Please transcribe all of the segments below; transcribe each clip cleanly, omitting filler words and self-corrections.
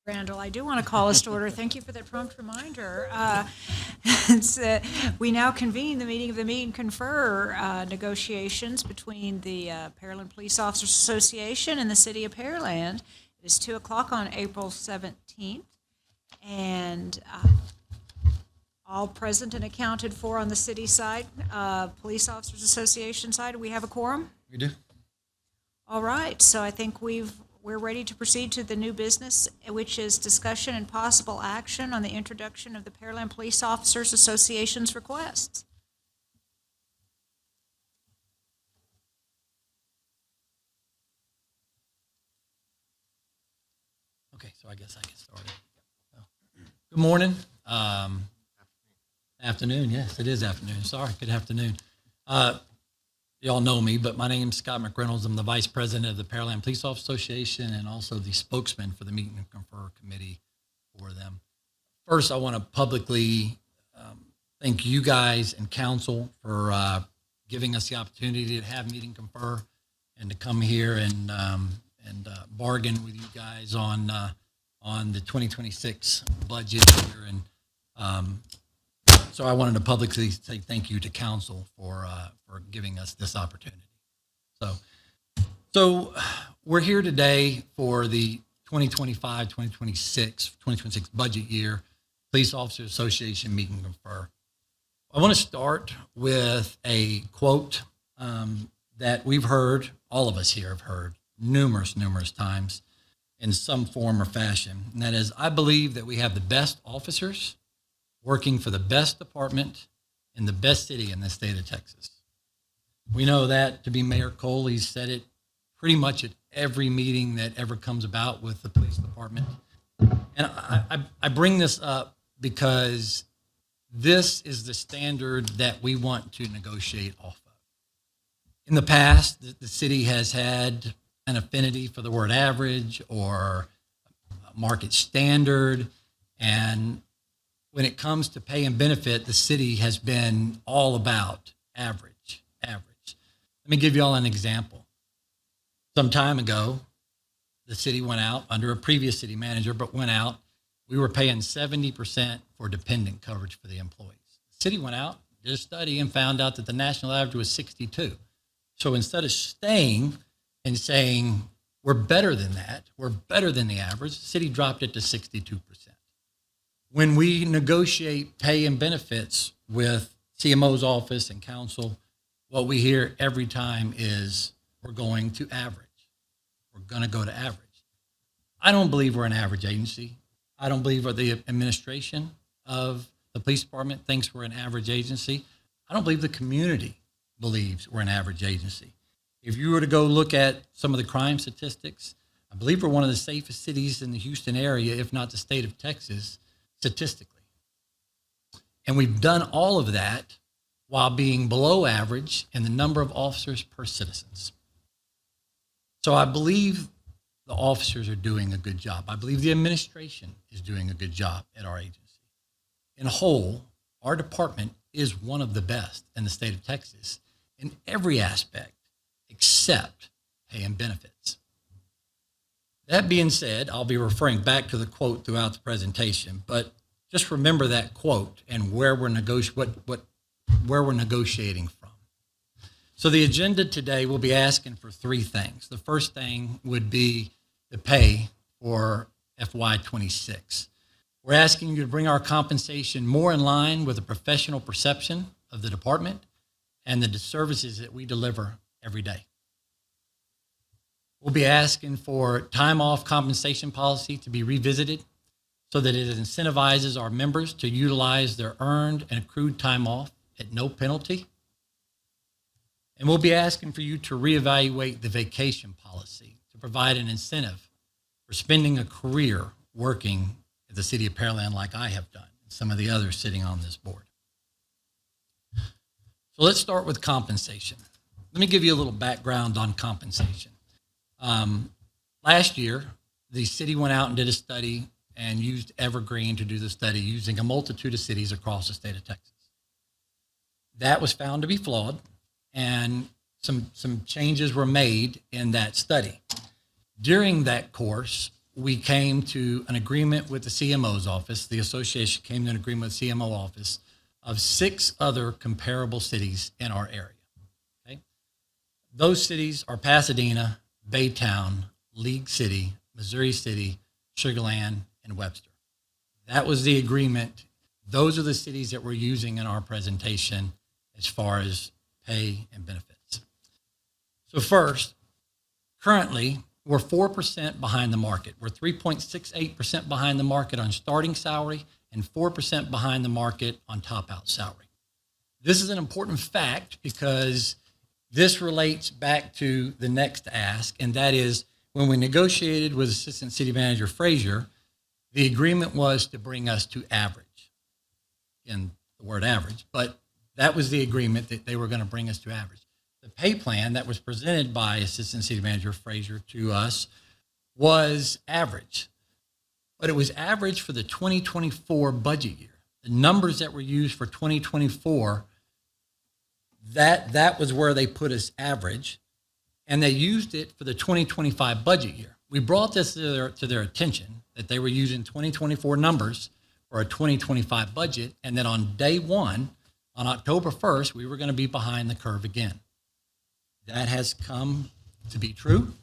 Randall, I do want to call us to order. Thank you for that prompt reminder. We now convene the meeting of the Meet and Confer negotiations between the Pearland Police Officers Association and the City of Pearland. It is 2 o'clock on April 17th, and all present and accounted for on the city side, Police Officers Association side. Do we have a quorum? We do. All right, so I think we're ready to proceed to the new business, which is discussion and possible action on the introduction of the Pearland Police Officers Association's requests. Okay, so I guess I get started. Good morning. Afternoon, yes, it is afternoon. Sorry, good afternoon. You all know me, but my name is Scott McReynolds. I'm the Vice President of the Pearland Police Officers Association and also the spokesman for the Meet and Confer Committee for them. First, I want to publicly thank you guys and council for giving us the opportunity to have Meet and Confer and to come here and bargain with you guys on the 2026 budget here. And so I wanted to publicly say thank you to council for giving us this opportunity. So we're here today for the 2026 budget year Police Officers Association Meet and Confer. I want to start with a quote that we've heard, all of us here have heard numerous times in some form or fashion. And that is, I believe that we have the best officers working for the best department in the best city in the state of Texas. We know that to be Mayor Cole. He's said it pretty much at every meeting that ever comes about with the police department. And I bring this up because this is the standard that we want to negotiate off of. In the past, the city has had an affinity for the word average or market standard. And when it comes to pay and benefit, the city has been all about average. Let me give you all an example. Some time ago, the city went out under a previous city manager, but went out. We were paying 70% for dependent coverage for the employees. The city went out, did a study, and found out that the national average was 62. So instead of staying and saying, we're better than that, we're better than the average, the city dropped it to 62%. When we negotiate pay and benefits with CMO's office and council, what we hear every time is we're going to average. We're going to go to average. I don't believe we're an average agency. I don't believe the administration of the police department thinks we're an average agency. I don't believe the community believes we're an average agency. If you were to go look at some of the crime statistics, I believe we're one of the safest cities in the Houston area, if not the state of Texas, statistically. And we've done all of that while being below average in the number of officers per citizens. So I believe the officers are doing a good job. I believe the administration is doing a good job at our agency. In whole, our department is one of the best in the state of Texas in every aspect except pay and benefits. That being said, I'll be referring back to the quote throughout the presentation, but just remember that quote and where we're negotiating from. So the agenda today will be asking for three things. The first thing would be the pay for FY26. We're asking you to bring our compensation more in line with the professional perception of the department and the services that we deliver every day. We'll be asking for time off compensation policy to be revisited so that it incentivizes our members to utilize their earned and accrued time off at no penalty. And we'll be asking for you to reevaluate the vacation policy to provide an incentive for spending a career working at the city of Pearland like I have done, and some of the others sitting on this board. So let's start with compensation. Let me give you a little background on compensation. Last year, the city went out and did a study and used Evergreen to do the study using a multitude of cities across the state of Texas. That was found to be flawed, and some changes were made in that study. During that course, we came to an agreement with the CMO's office. The association came to an agreement with the CMO office of 6 other comparable cities in our area. Okay? Those cities are Pasadena, Baytown, League City, Missouri City, Sugar Land, and Webster. That was the agreement. Those are the cities that we're using in our presentation as far as pay and benefits. So first, currently, we're 4% behind the market. We're 3.68% behind the market on starting salary and 4% behind the market on top-out salary. This is an important fact because this relates back to the next ask, and that is when we negotiated with Assistant City Manager Frazier, the agreement was to bring us to average. Again, the word average, but that was the agreement that they were going to bring us to average. The pay plan that was presented by Assistant City Manager Frazier to us was average, but it was average for the 2024 budget year. The numbers that were used for 2024, that was where they put us average, and they used it for the 2025 budget year. We brought this to their attention that they were using 2024 numbers for a 2025 budget, and then on day one, on October 1st, we were going to be behind the curve again. That has come to be true,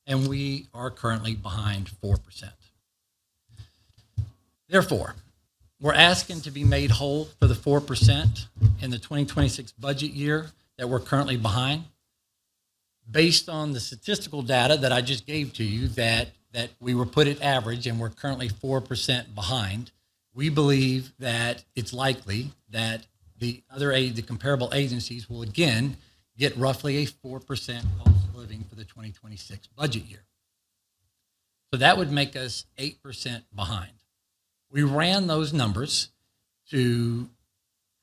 and we are currently behind 4%. Therefore, we're asking to be made whole for the 4% in the 2026 budget year that we're currently behind. Based on the statistical data that I just gave to you, that we were put at average and we're currently 4% behind, we believe that it's likely that the comparable agencies will again get roughly a 4% cost of living for the 2026 budget year. So that would make us 8% behind. We ran those numbers to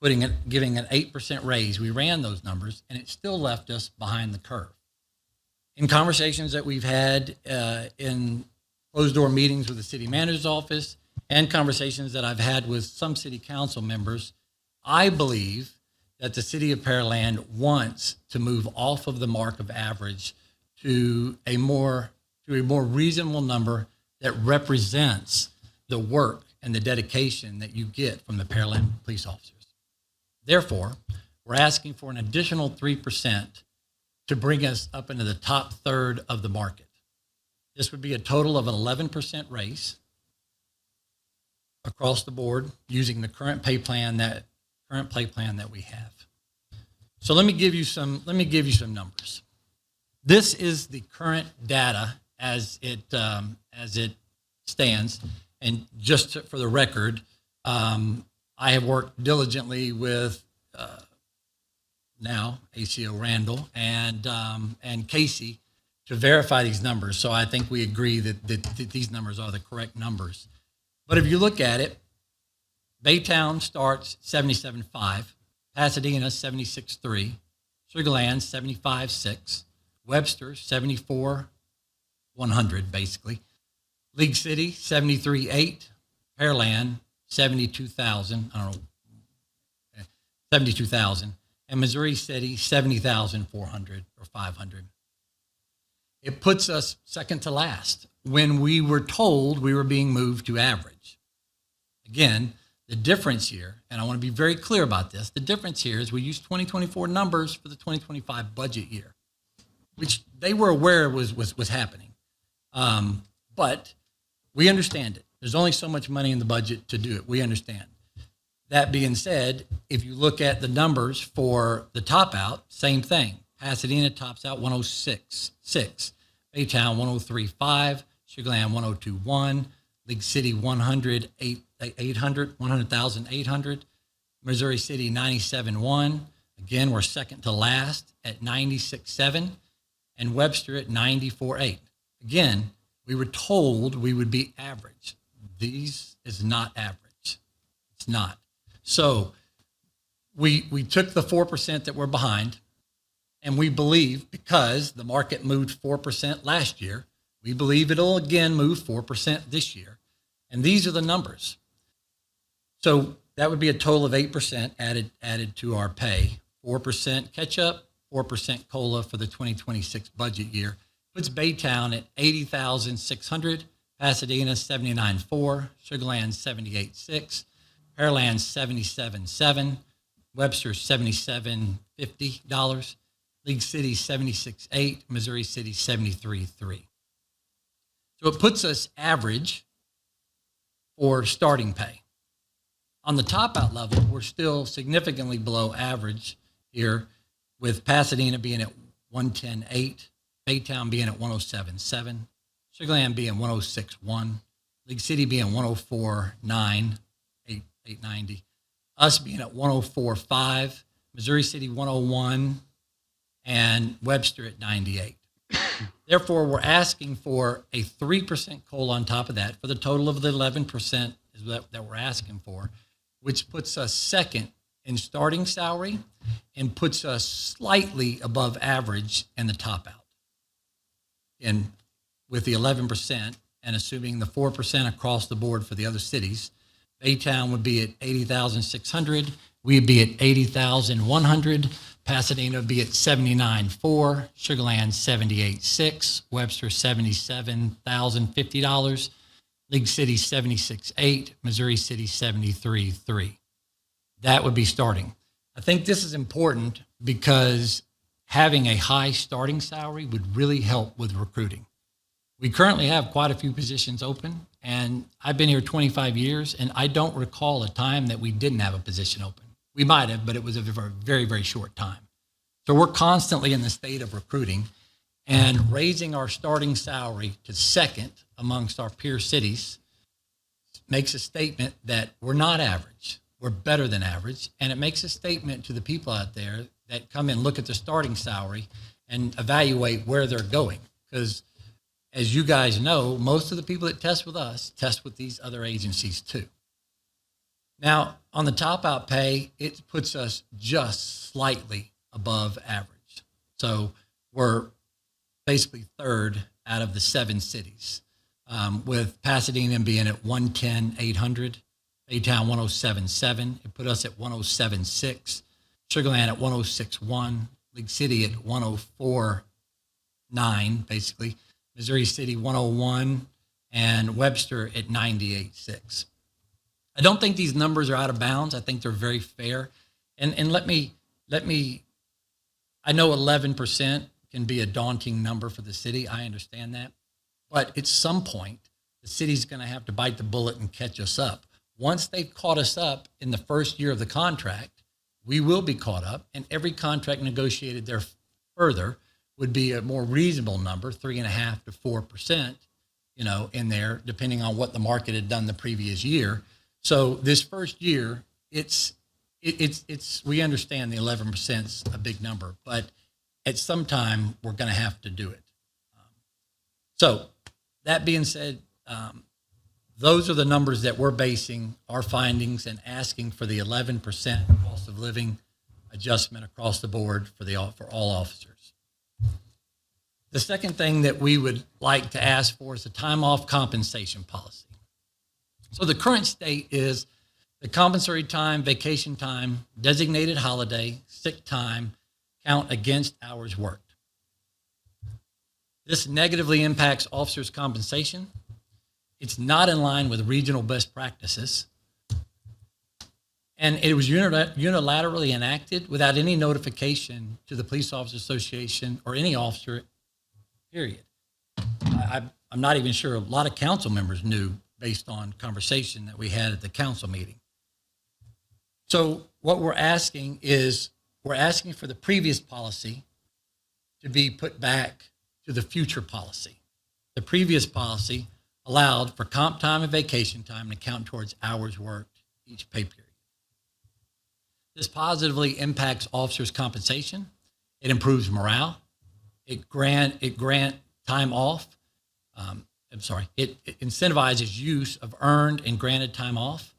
giving an 8% raise. We ran those numbers, and it still left us behind the curve. In conversations that we've had in closed-door meetings with the city manager's office and conversations that I've had with some city council members, I believe that the city of Pearland wants to move off of the mark of average to a more reasonable number that represents the work and the dedication that you get from the Pearland police officers. Therefore, we're asking for an additional 3% to bring us up into the top third of the market. This would be a total of an 11% raise across the board using the current pay plan that we have. So let me give you some numbers. This is the current data as it stands. And just for the record, I have worked diligently with now ACO Randall and Casey to verify these numbers. So I think we agree that these numbers are the correct numbers. But if you look at it, Baytown starts 77.5, Pasadena 76.3, Sugar Land 75.6, Webster 74,100 basically, League City 73.8, Pearland 72,000. I don't know, 72,000, and Missouri City 70,400 or 500. It puts us second to last when we were told we were being moved to average. Again, the difference here, and I want to be very clear about this, the difference here is we use 2024 numbers for the 2025 budget year, which they were aware was happening. But we understand it. There's only so much money in the budget to do it. We understand. That being said, if you look at the numbers for the top out, same thing. Pasadena tops out 106.6, Baytown 103.5, Sugar Land 102.1, League City 100,800, Missouri City 97.1. Again, we're second to last at 96.7, and Webster at 94.8. Again, we were told we would be average. These is not average. It's not. So we took the 4% that we're behind, and we believe because the market moved 4% last year, we believe it'll again move 4% this year. And these are the numbers. So that would be a total of 8% added to our pay. 4% catch-up, 4% COLA for the 2026 budget year. Puts Baytown at 80,600, Pasadena 79.4, Sugar Land 78.6, Pearland 77.7, Webster $77.50, League City 76.8, Missouri City 73.3. So it puts us average for starting pay. On the top out level, we're still significantly below average here, with Pasadena being at 110.8, Baytown being at 107.7, Sugar Land being 106.1, League City being 104.9, 890, us being at 104.5, Missouri City 101, and Webster at 98. Therefore, we're asking for a 3% COLA on top of that for the total of the 11% is that we're asking for, which puts us second in starting salary and puts us slightly above average in the top out. And with the 11% and assuming the 4% across the board for the other cities, Baytown would be at 80,600. We'd be at 80,100. Pasadena would be at 79.4. Sugar Land 78.6. Webster $77,050. League City 76.8. Missouri City 73.3. That would be starting. I think this is important because having a high starting salary would really help with recruiting. We currently have quite a few positions open, and I've been here 25 years, and I don't recall a time that we didn't have a position open. We might have, but it was a very, very short time. So we're constantly in the state of recruiting, and raising our starting salary to second amongst our peer cities makes a statement that we're not average. We're better than average, and it makes a statement to the people out there that come and look at the starting salary and evaluate where they're going. Because as you guys know, most of the people that test with us test with these other agencies too. Now, on the top out pay, it puts us just slightly above average. So we're basically third out of the 7 cities, with Pasadena being at 110,800, Baytown 107.7. It put us at 107.6, Sugar Land at 106.1, League City at 104.9, basically. Missouri City 101, and Webster at 98.6. I don't think these numbers are out of bounds. I think they're very fair. And let me, I know 11% can be a daunting number for the city. I understand that. But at some point, the city's going to have to bite the bullet and catch us up. Once they've caught us up in the first year of the contract, we will be caught up, and every contract negotiated there further would be a more reasonable number, 3.5% to 4%, in there, depending on what the market had done the previous year. So this first year, it's we understand the 11% is a big number, but at some time we're going to have to do it. So that being said, those are the numbers that we're basing our findings and asking for the 11% cost of living adjustment across the board for all officers. The second thing that we would like to ask for is a time off compensation policy. So the current state is the compensatory time, vacation time, designated holiday, sick time count against hours worked. This negatively impacts officers' compensation. It's not in line with regional best practices. And it was unilaterally enacted without any notification to the Police Officers Association or any officer, period. I'm not even sure a lot of council members knew based on conversation that we had at the council meeting. So what we're asking is, we're asking for the previous policy to be put back to the future policy. The previous policy allowed for comp time and vacation time to count towards hours worked each pay period. This positively impacts officers' compensation. It improves morale. It grant time off. It incentivizes use of earned and granted time off.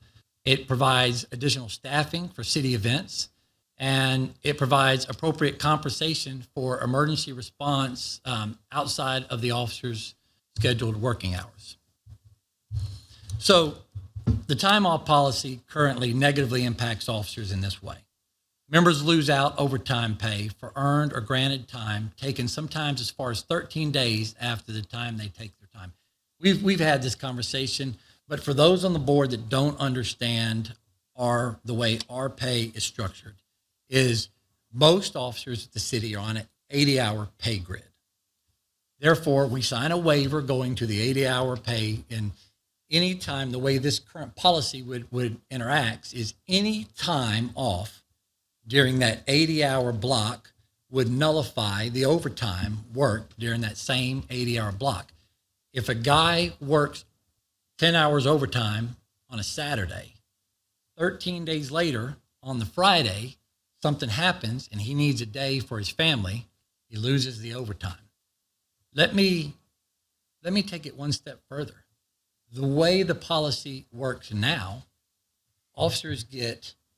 It provides additional staffing for city events, and it provides appropriate compensation for emergency response outside of the officer's scheduled working hours. So the time off policy currently negatively impacts officers in this way. Members lose out overtime pay for earned or granted time taken sometimes as far as 13 days after the time they take their time. we've had this conversation, but for those on the board that don't understand the way our pay is structured, is most officers at the city are on an 80-hour pay grid. Therefore, we sign a waiver going to the 80-hour pay, and any time, the way this current policy would interact is any time off during that 80-hour block would nullify the overtime work during that same 80-hour block. If a guy works 10 hours overtime on a Saturday, 13 days later on the Friday, something happens and he needs a day for his family, he loses the overtime. Let me take it one step further. The way the policy works now, officers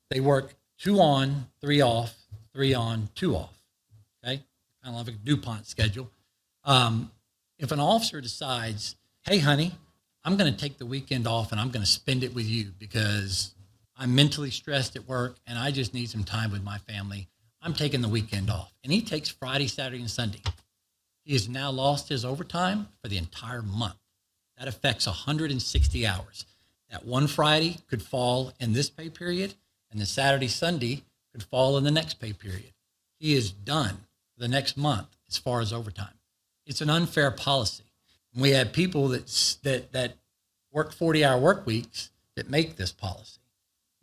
they work 2 on, 3 off, 3 on, 2 off. Okay? Kind of like a DuPont schedule. If an officer decides, hey, honey, I'm going to take the weekend off and I'm going to spend it with you because I'm mentally stressed at work and I just need some time with my family, I'm taking the weekend off. And he takes Friday, Saturday, and Sunday. He has now lost his overtime for the entire month. That affects 160 hours. That one Friday could fall in this pay period, and the Saturday, Sunday could fall in the next pay period. He is done for the next month as far as overtime. It's an unfair policy. And we have people that work 40-hour work weeks that make this policy,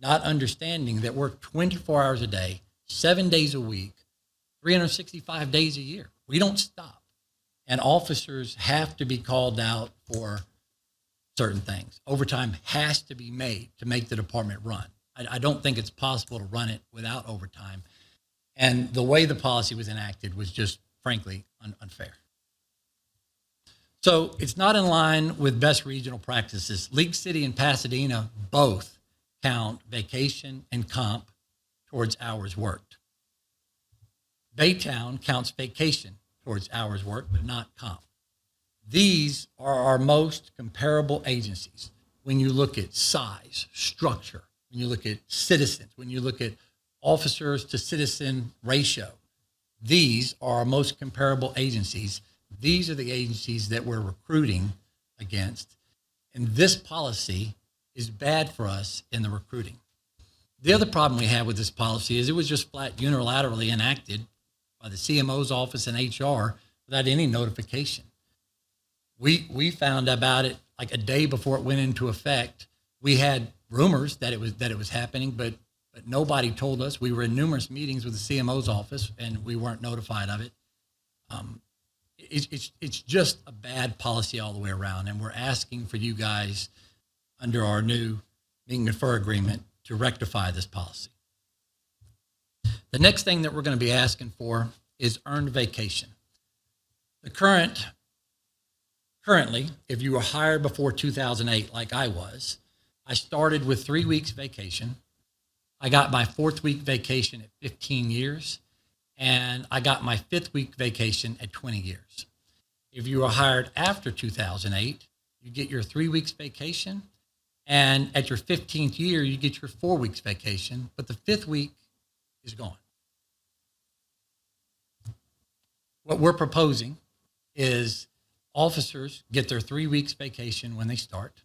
not understanding that work 24 hours a day, 7 days a week, 365 days a year. We don't stop. And officers have to be called out for certain things. Overtime has to be made to make the department run. I don't think it's possible to run it without overtime. And the way the policy was enacted was just, frankly, unfair. So it's not in line with best regional practices. League City and Pasadena both count vacation and comp towards hours worked. Baytown counts vacation towards hours worked, but not comp. These are our most comparable agencies. When you look at size, structure, when you look at citizens, when you look at officers to citizen ratio, these are our most comparable agencies. These are the agencies that we're recruiting against. And this policy is bad for us in the recruiting. The other problem we have with this policy is it was just flat unilaterally enacted by the CMO's office and HR without any notification. We found about it like a day before it went into effect. We had rumors that it was happening, but nobody told us. We were in numerous meetings with the CMO's office, and we weren't notified of it. It's just a bad policy all the way around, and we're asking for you guys under our new meet and confer agreement to rectify this policy. The next thing that we're going to be asking for is earned vacation. Currently, if you were hired before 2008, like I was, I started with 3 weeks vacation. I got my 4th week vacation at 15 years, and I got my 5th week vacation at 20 years. If you were hired after 2008, you get your 3 weeks vacation, and at your 15th year, you get your 4 weeks vacation, but the 5th week is gone. What we're proposing is officers get their 3 weeks vacation when they start,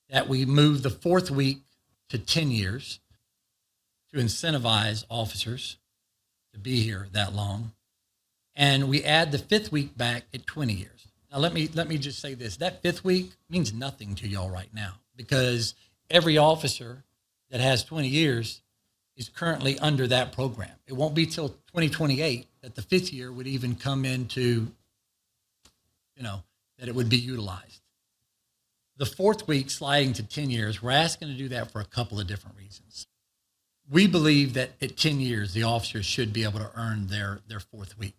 that we move the 4th week to 10 years to incentivize officers to be here that long, and we add the 5th week back at 20 years. Now, let me just say this. That 5th week means nothing to y'all right now because every officer that has 20 years is currently under that program. It won't be till 2028 that the 5th year would even come into, that it would be utilized. The 4th week sliding to 10 years, we're asking to do that for a couple of different reasons. We believe that at 10 years, the officers should be able to earn their 4th week.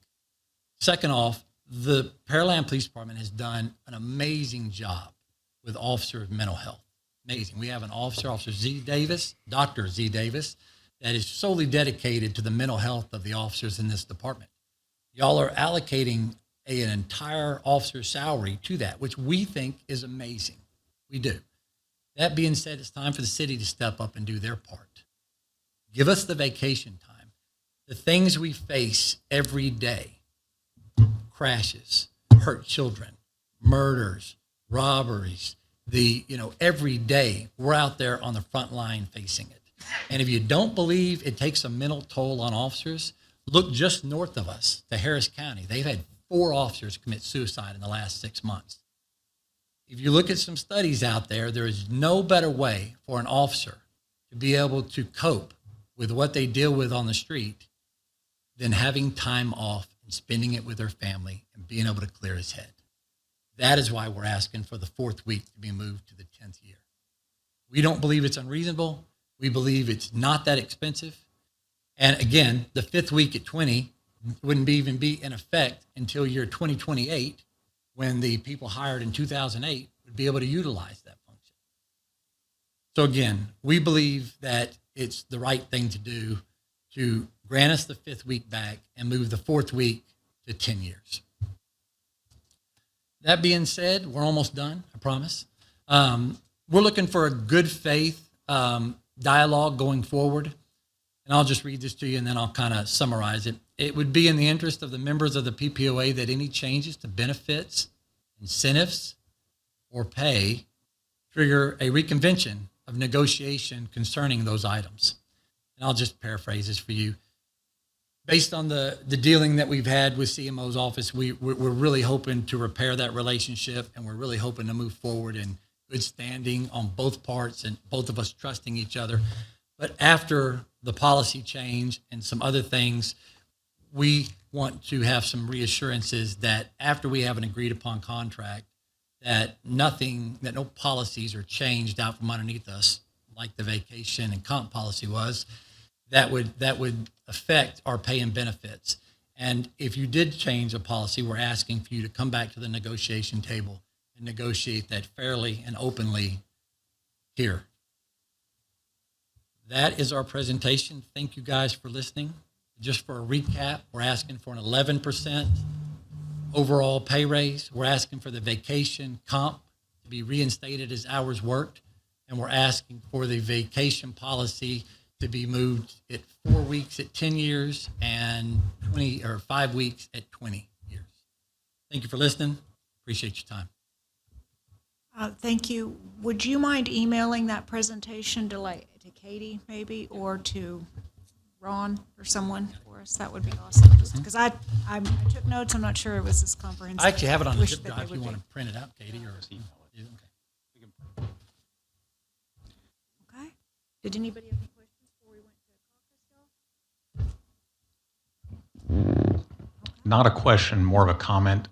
Second off, the Pearland Police Department has done an amazing job with officer mental health. Amazing. We have an officer, Dr. Z. Davis, that is solely dedicated to the mental health of the officers in this department. Y'all are allocating an entire officer's salary to that, which we think is amazing. We do. That being said, it's time for the city to step up and do their part. Give us the vacation time. The things we face every day, crashes, hurt children, murders, robberies, every day we're out there on the front line facing it. And if you don't believe it takes a mental toll on officers, look just north of us to Harris County. They've had 4 officers commit suicide in the last 6 months. If you look at some studies out there, there is no better way for an officer to be able to cope with what they deal with on the street than having time off and spending it with their family and being able to clear his head. That is why we're asking for the 4th week to be moved to the 10th year. We don't believe it's unreasonable. We believe it's not that expensive. And again, the 5th week at 20 wouldn't even be in effect until year 2028, when the people hired in 2008 would be able to utilize that function. So again, we believe that it's the right thing to do to grant us the 5th week back and move the 4th week to 10 years. That being said, we're almost done, I promise. We're looking for a good faith dialogue going forward. And I'll just read this to you and then I'll kind of summarize it. It would be in the interest of the members of the PPOA that any changes to benefits, incentives, or pay trigger a reconvention of negotiation concerning those items. And I'll just paraphrase this for you. Based on the dealing that we've had with CMO's office, we're really hoping to repair that relationship, and we're really hoping to move forward in good standing on both parts and both of us trusting each other. But after the policy change and some other things, we want to have some reassurances that after we have an agreed upon contract, that no policies are changed out from underneath us, like the vacation and comp policy was, that would affect our pay and benefits. And if you did change a policy, we're asking for you to come back to the negotiation table and negotiate that fairly and openly here. That is our presentation. Thank you guys for listening. Just for a recap, we're asking for an 11% overall pay raise. We're asking for the vacation comp to be reinstated as hours worked. And we're asking for the vacation policy to be moved at 4 weeks at 10 years and 5 weeks at 20 years. Thank you for listening. Appreciate your time. Thank you. Would you mind emailing that presentation to Katie maybe, or to Ron or someone for us? That would be awesome. Because I took notes. I'm not sure it was as comprehensive. I actually have it on a Wish zip that drive they if you would want be. to print it out, Katie, or email it. Okay. Did anybody have any questions before we went to caucus, y'all? Not a question, more of a comment.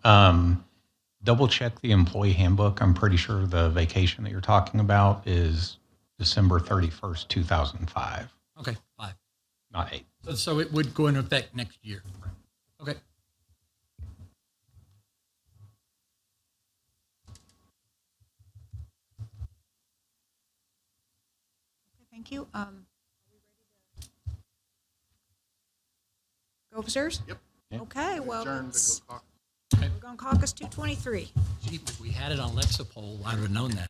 Double check the employee handbook. I'm pretty sure the vacation that you're talking about is December 31st, 2005, Okay, 5. not 8. So it would go into effect next year. Okay. Thank you. Are we ready to go upstairs? Yep. Yeah. Okay, well, Adjourn to let's- go caucus. we're going caucus 223. Gee, if we had it on Lexapol, I would have known that.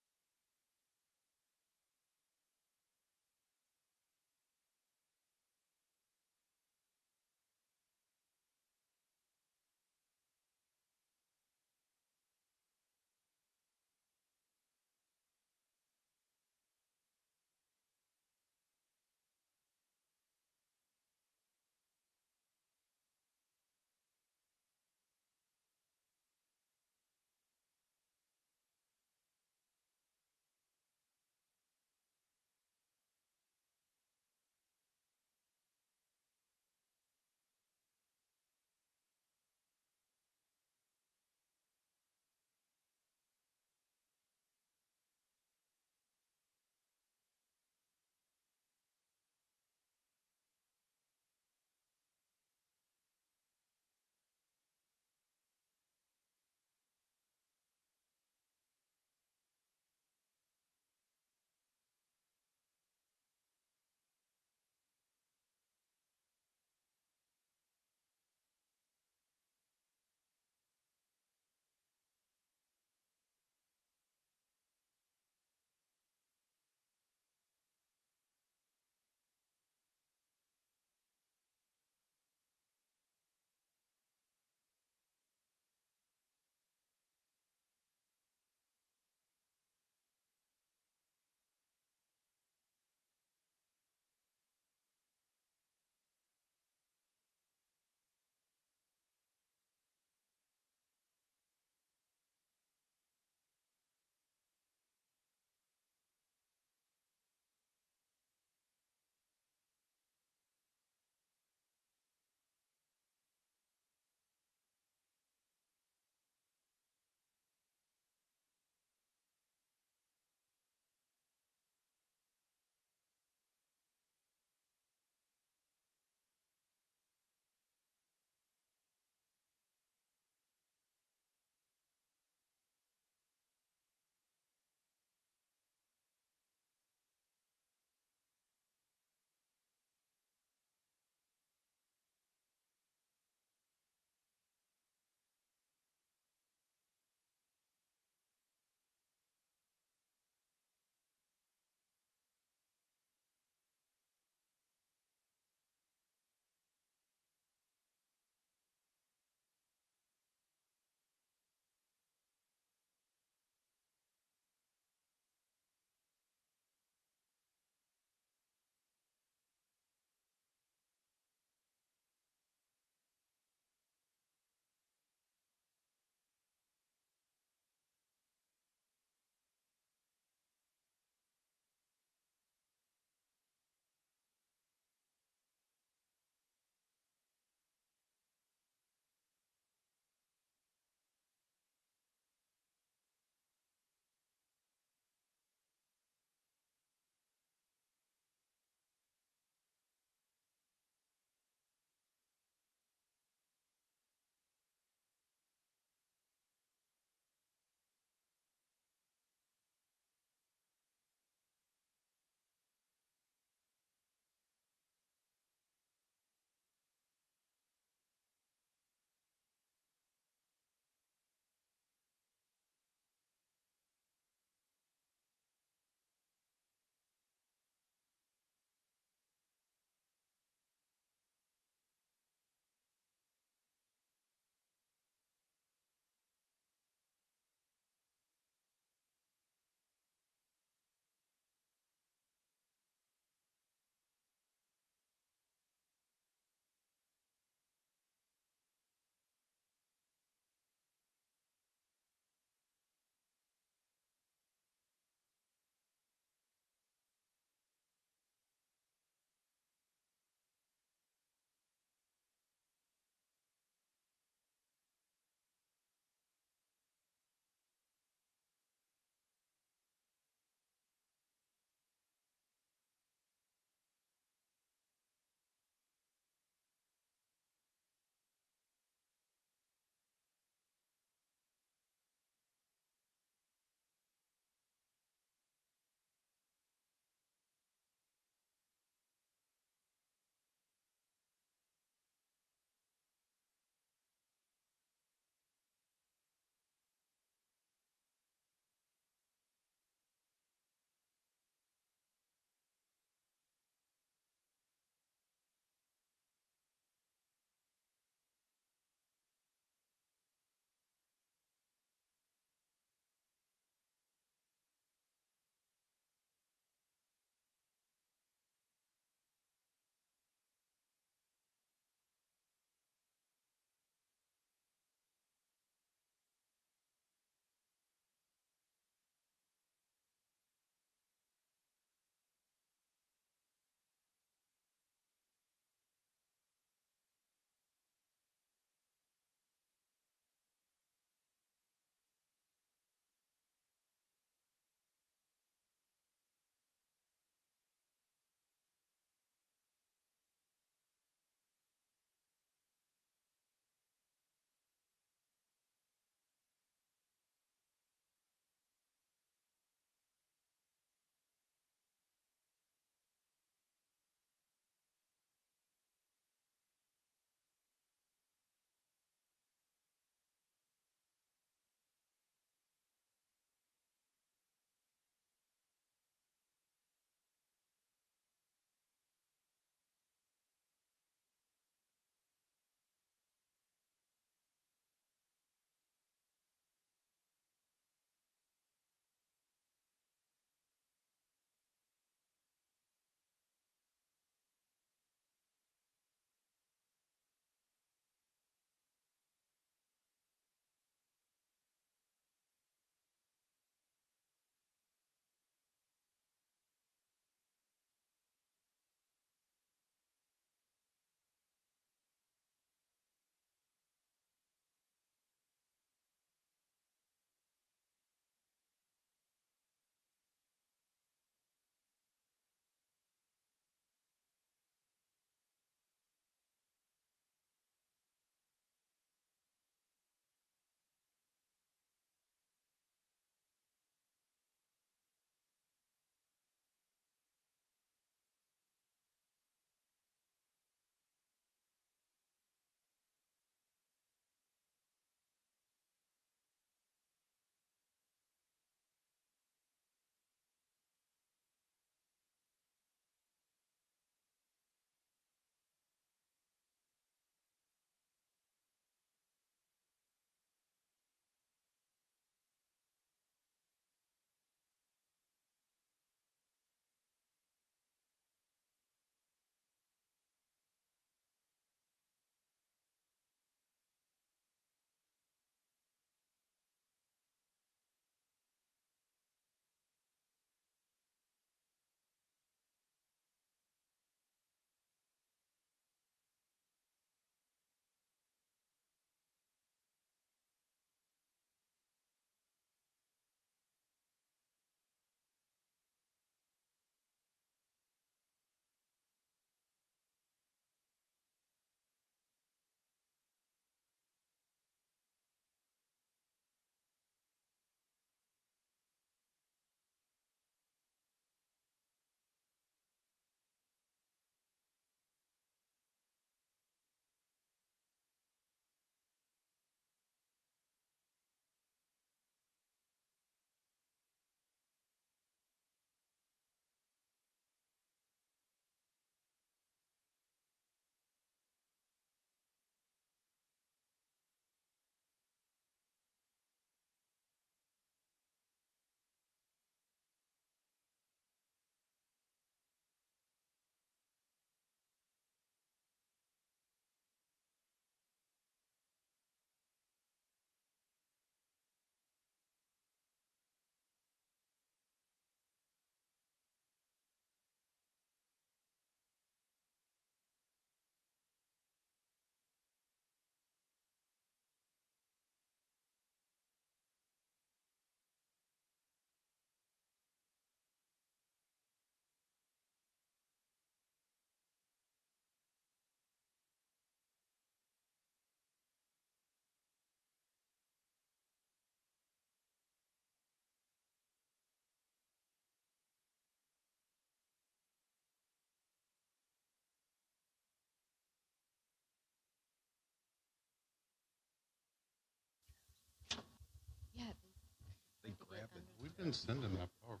didn't send him that PowerPoint.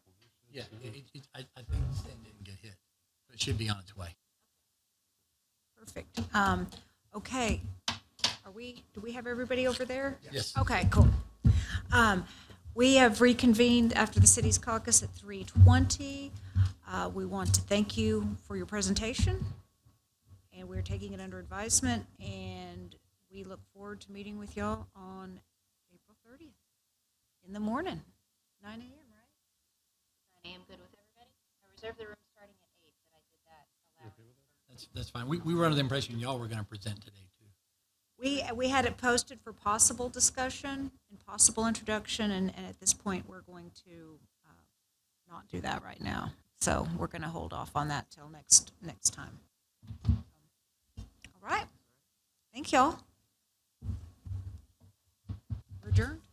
Yeah, I think it didn't get hit. It should be on its way. Perfect. Okay. Do we have everybody over there? Yes. Okay, cool. We have reconvened after the city's caucus at 3:20. We want to thank you for your presentation, and we're taking it under advisement, and we look forward to meeting with y'all on April 30th in the morning, 9 a.m., right? 9 a.m. good with everybody? I reserved the room starting at 8, but I did that aloud. That's fine. We were under the impression y'all were going to present today, too. We had it posted for possible discussion and possible introduction, and at this point, we're going to not do that right now. So we're going to hold off on that till next time. All right. Thank y'all. We're adjourned.